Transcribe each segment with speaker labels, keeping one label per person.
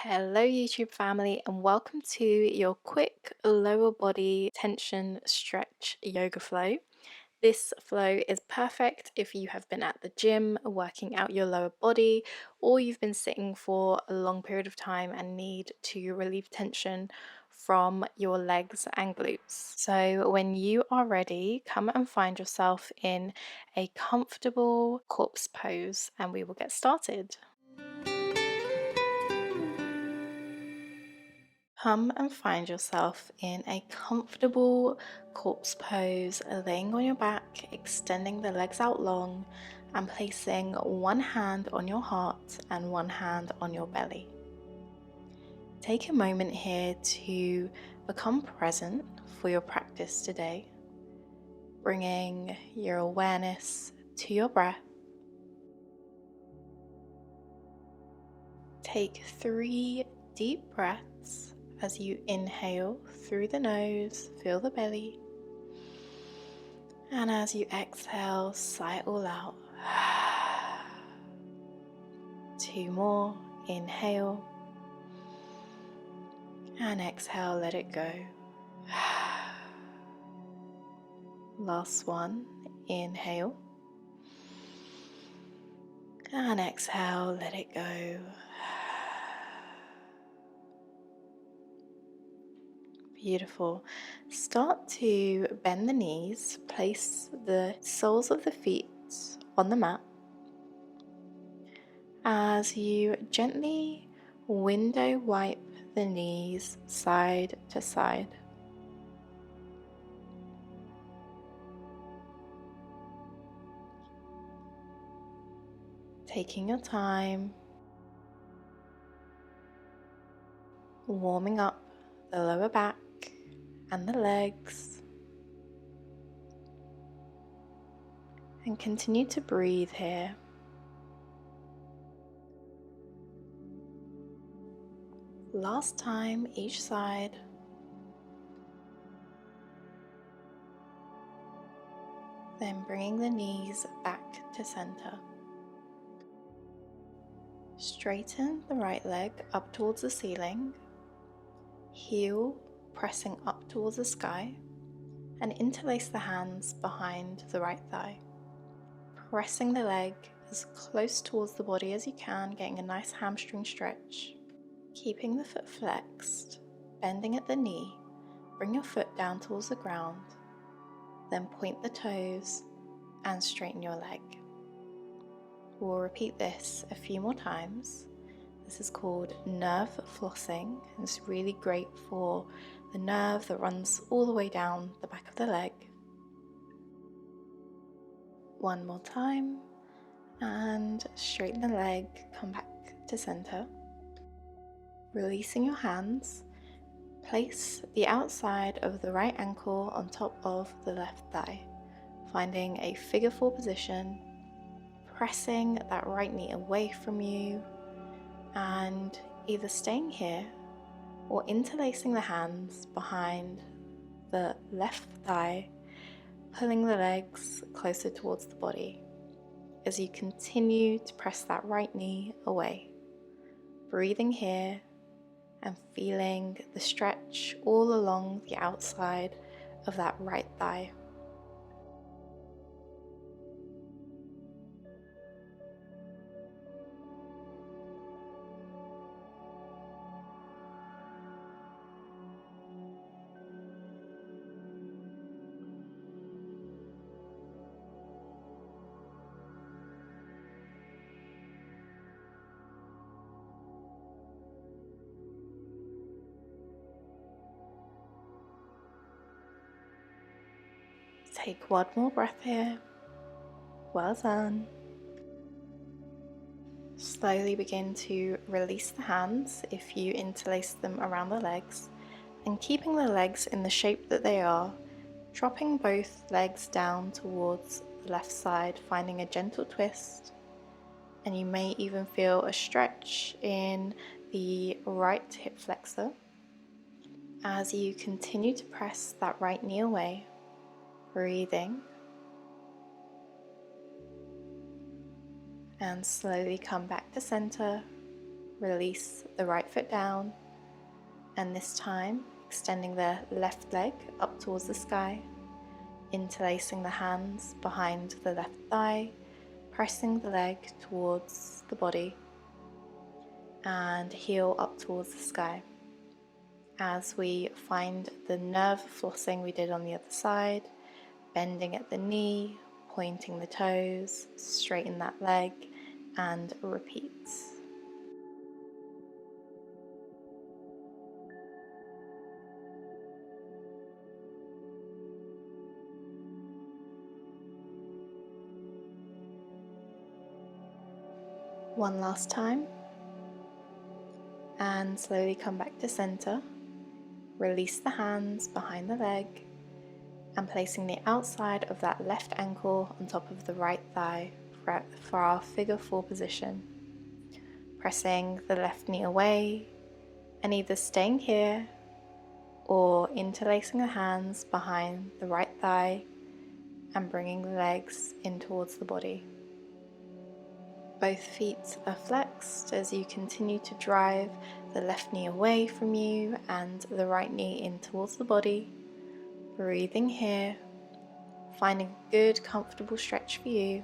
Speaker 1: Hello, YouTube family, and welcome to your quick lower body tension stretch yoga flow. This flow is perfect if you have been at the gym working out your lower body, or you've been sitting for a long period of time and need to relieve tension from your legs and glutes. So, when you are ready, come and find yourself in a comfortable corpse pose, and we will get started. Come and find yourself in a comfortable corpse pose, laying on your back, extending the legs out long, and placing one hand on your heart and one hand on your belly. Take a moment here to become present for your practice today, bringing your awareness to your breath. Take 3 deep breaths as you inhale through the nose, feel the belly. And as you exhale, sigh it all out. 2 more, inhale. And exhale, let it go. Last one, inhale. And exhale, let it go. Beautiful. Start to bend the knees, place the soles of the feet on the mat. As you gently window wipe the knees side to side. Taking your time, warming up the lower back and the legs, and continue to breathe here. Last time each side. Then bringing the knees back to center. Straighten the right leg up towards the ceiling, heel pressing up towards the sky, and interlace the hands behind the right thigh. Pressing the leg as close towards the body as you can, getting a nice hamstring stretch. Keeping the foot flexed, bending at the knee, bring your foot down towards the ground, then point the toes and straighten your leg. We'll repeat this a few more times. This is called nerve flossing, and it's really great for the nerve that runs all the way down the back of the leg. One more time, and straighten the leg, come back to center. Releasing your hands, place the outside of the right ankle on top of the left thigh, finding a figure 4 position, pressing that right knee away from you, and either staying here or interlacing the hands behind the left thigh, pulling the legs closer towards the body as you continue to press that right knee away. Breathing here and feeling the stretch all along the outside of that right thigh. Take one more breath here. Well done. Slowly begin to release the hands if you interlace them around the legs, and keeping the legs in the shape that they are, dropping both legs down towards the left side, finding a gentle twist, and you may even feel a stretch in the right hip flexor as you continue to press that right knee away. Breathing, and slowly come back to center, release the right foot down, and this time extending the left leg up towards the sky, interlacing the hands behind the left thigh, pressing the leg towards the body, and heel up towards the sky. As we find the nerve flossing we did on the other side, bending at the knee, pointing the toes, straighten that leg, and repeat. One last time, and slowly come back to center. Release the hands behind the leg and placing the outside of that left ankle on top of the right thigh for our figure 4 position. Pressing the left knee away and either staying here or interlacing the hands behind the right thigh and bringing the legs in towards the body. Both feet are flexed as you continue to drive the left knee away from you and the right knee in towards the body. Breathing here, finding a good comfortable stretch for you.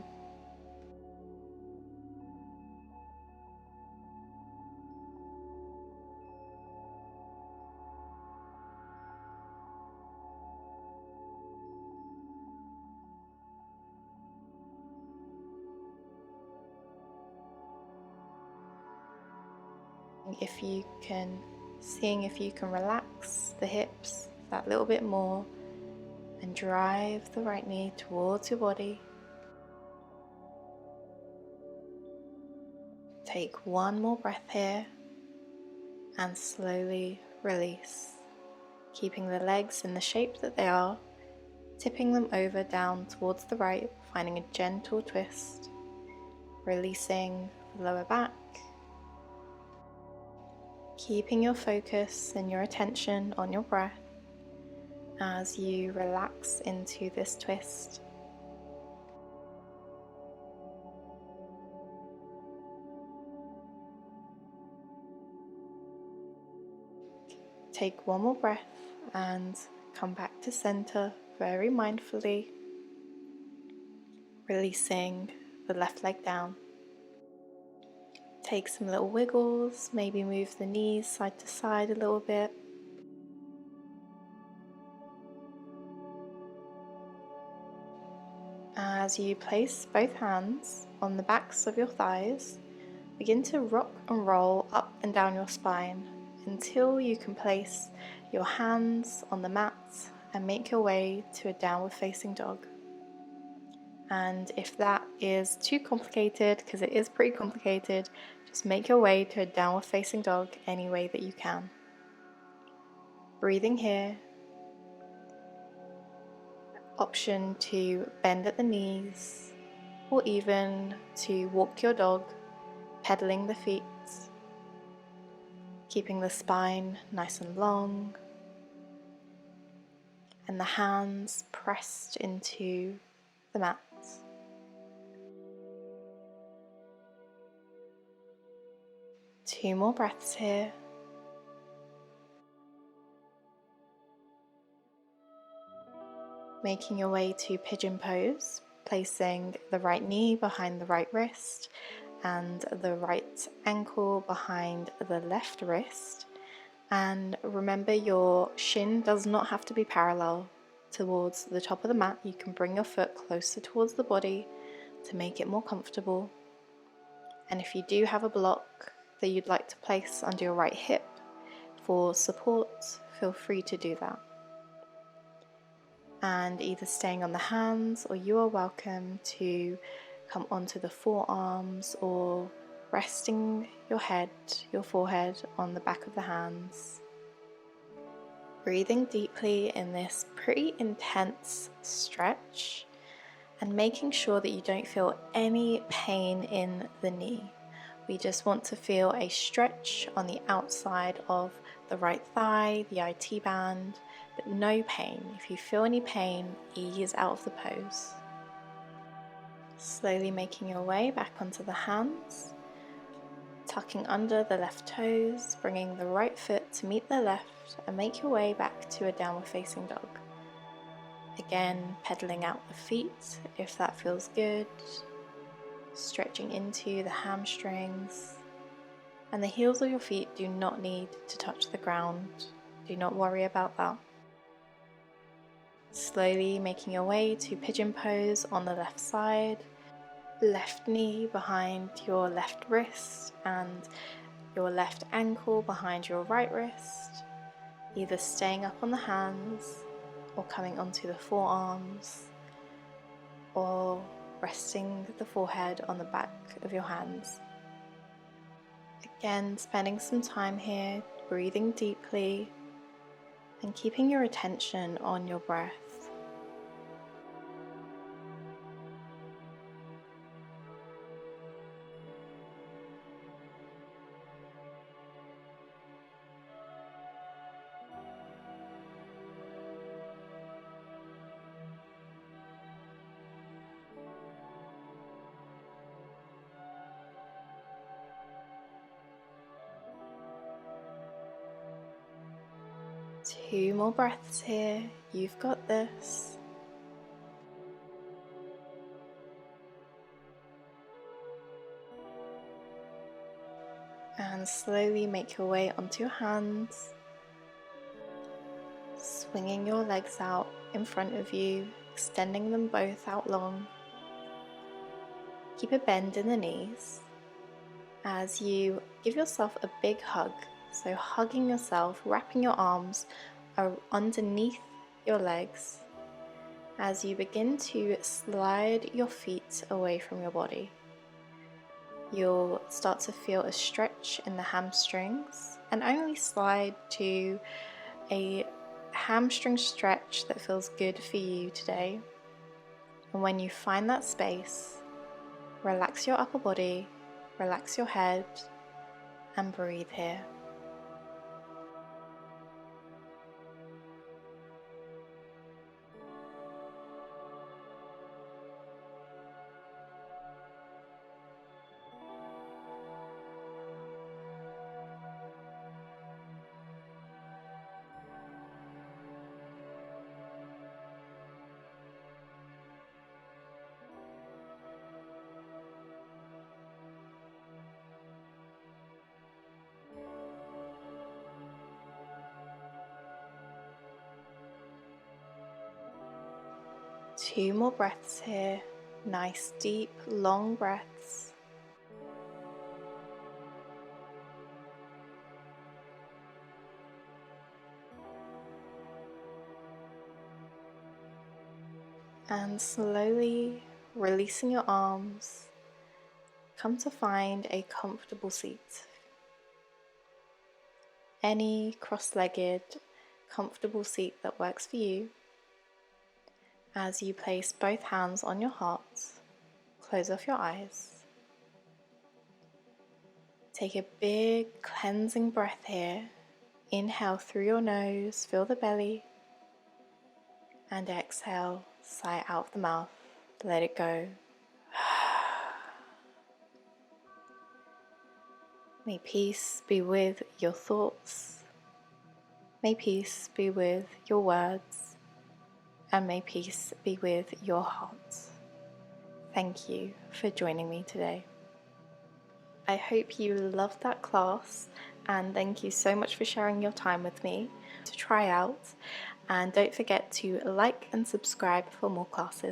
Speaker 1: Seeing if you can relax the hips that little bit more and drive the right knee towards your body. Take one more breath here and slowly release, keeping the legs in the shape that they are, tipping them over down towards the right, finding a gentle twist, releasing the lower back, keeping your focus and your attention on your breath as you relax into this twist. Take one more breath and come back to center very mindfully, releasing the left leg down. Take some little wiggles, maybe move the knees side to side a little bit. As you place both hands on the backs of your thighs, begin to rock and roll up and down your spine until you can place your hands on the mat and make your way to a downward facing dog. And if that is too complicated, because it is pretty complicated, just make your way to a downward facing dog any way that you can. Breathing here. Option to bend at the knees or even to walk your dog, pedaling the feet, keeping the spine nice and long and the hands pressed into the mat. Two more breaths here. Making your way to Pigeon Pose, placing the right knee behind the right wrist and the right ankle behind the left wrist. And remember, your shin does not have to be parallel towards the top of the mat. You can bring your foot closer towards the body to make it more comfortable. And if you do have a block that you'd like to place under your right hip for support, feel free to do that. And either staying on the hands, or you are welcome to come onto the forearms or resting your head, your forehead on the back of the hands. Breathing deeply in this pretty intense stretch and making sure that you don't feel any pain in the knee. We just want to feel a stretch on the outside of the right thigh, the IT band, but no pain. If you feel any pain, ease out of the pose. Slowly making your way back onto the hands, tucking under the left toes, bringing the right foot to meet the left, and make your way back to a downward facing dog. Again, pedaling out the feet if that feels good, stretching into the hamstrings, and the heels of your feet do not need to touch the ground. Do not worry about that. Slowly making your way to Pigeon Pose on the left side, left knee behind your left wrist and your left ankle behind your right wrist, either staying up on the hands or coming onto the forearms, or resting the forehead on the back of your hands. Again, spending some time here, breathing deeply and keeping your attention on your breath. Two more breaths here, you've got this. And slowly make your way onto your hands, swinging your legs out in front of you, extending them both out long. Keep a bend in the knees as you give yourself a big hug. So hugging yourself, wrapping your arms underneath your legs as you begin to slide your feet away from your body. You'll start to feel a stretch in the hamstrings, and only slide to a hamstring stretch that feels good for you today. And when you find that space, relax your upper body, relax your head, and breathe here. Two more breaths here, nice deep long breaths. And slowly releasing your arms, come to find a comfortable seat. Any cross-legged, comfortable seat that works for you. As you place both hands on your heart, close off your eyes. Take a big cleansing breath here. Inhale through your nose, fill the belly, and exhale, sigh out of the mouth, let it go. May peace be with your thoughts. May peace be with your words. And may peace be with your heart. Thank you for joining me today. I hope you loved that class, and thank you so much for sharing your time with me to try out. And don't forget to like and subscribe for more classes.